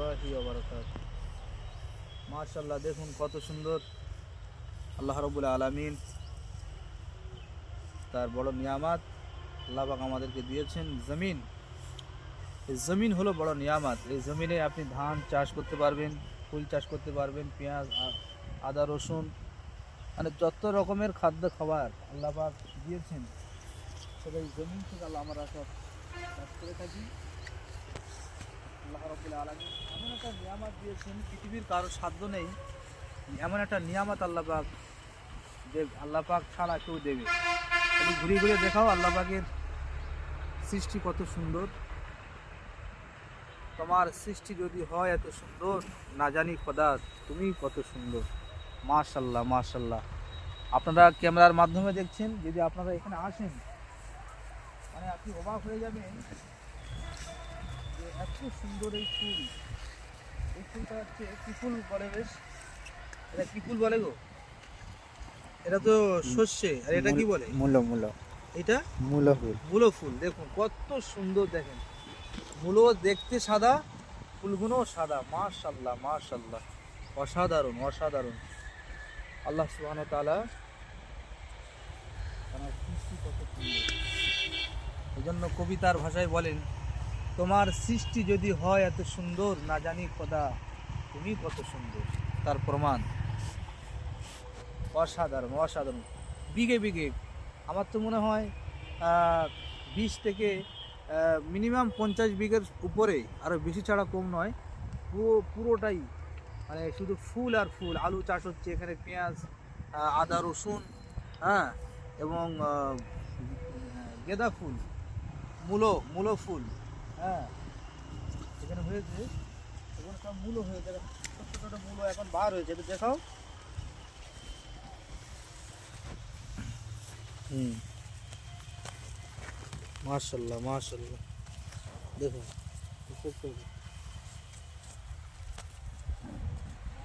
রহমতুল্লাহি ওয়া বারাকাতুহু। মাশাআল্লাহ, দেখুন কত সুন্দর আল্লাহ রাব্বুল আলামিন তার বড় নিয়ামত আল্লাহ পাক আমাদেরকে দিয়েছেন জমিন। এই জমিন হলো বড় নিয়ামত। এই জমিনে আপনি ধান চাষ করতে পারবেন, ফুল চাষ করতে পারবেন, পেঁয়াজ, আদা, রসুন, মানে যত রকমের খাদ্য খাবার আল্লাহ পাক দিয়েছেন সবাই জমিন থেকে আল্লাহ আমরা সব চাষ করে থাকি। আল্লাহ রাব্বুল আলামিন এমন একটা নিয়ামত দিয়েছেন, পৃথিবীর কারো সাধ্য নেই এমন একটা নিয়ামত আল্লাহ পাক যে আল্লাহ পাক ছাড়া কেউ দেবে। একটু ঘুরে ঘুরে দেখাও আল্লাহ পাকের সৃষ্টি কত সুন্দর। তোমার সৃষ্টি যদি হয় এত সুন্দর, না জানি খোদা তুমি কত সুন্দর। মাশাল্লাহ মাশাল্লাহ। আপনারা ক্যামেরার মাধ্যমে দেখছেন, যদি আপনারা এখানে আসেন মানে আপনি অবাক হয়ে যাবেন যে এত সুন্দর এই ফুল। এই ফুলটা হচ্ছে কি ফুল বলে বেশ? এটা কি ফুল বলে গো? এটা তো সর্ষে, আর এটা কি বলে? মূলো মূলো এটা মূলো ফুল। মূলো ফুল। দেখুন কত সুন্দর, দেখেন মূলো দেখতে সাদা, ফুলগুলো সাদা। মাশাল্লাহ মাশাল্লাহ, অসাধারণ অসাধারণ। আল্লাহ সুবহানাহু ওয়া তাআলা তার সৃষ্টি কত সুন্দর। এই জন্য কবিতার ভাষায় বলেন, তোমার সৃষ্টি যদি হয় এত সুন্দর, না জানি খোদা তুমি কত সুন্দর। তার প্রমাণ অসাধারণ অসাধারণ। বিঘে বিঘে, আমার তো মনে হয় 20 থেকে মিনিমাম 50 বিঘের উপরে, আরও বেশি ছাড়া কম নয়। পুরোটাই মানে শুধু ফুল আর ফুল। আলু চাষ হচ্ছে এখানে, পেঁয়াজ, আদা, রসুন, হ্যাঁ, এবং গেঁদা ফুল, মূলো ফুল, হ্যাঁ এখানে হয়েছে। এখানে সব মূলো হয়েছে, ছোটো ছোটো মূলো এখন বার হয়েছে, একটু দেখাও। মাশাল্লাহ মাশাল্লাহ, দেখুন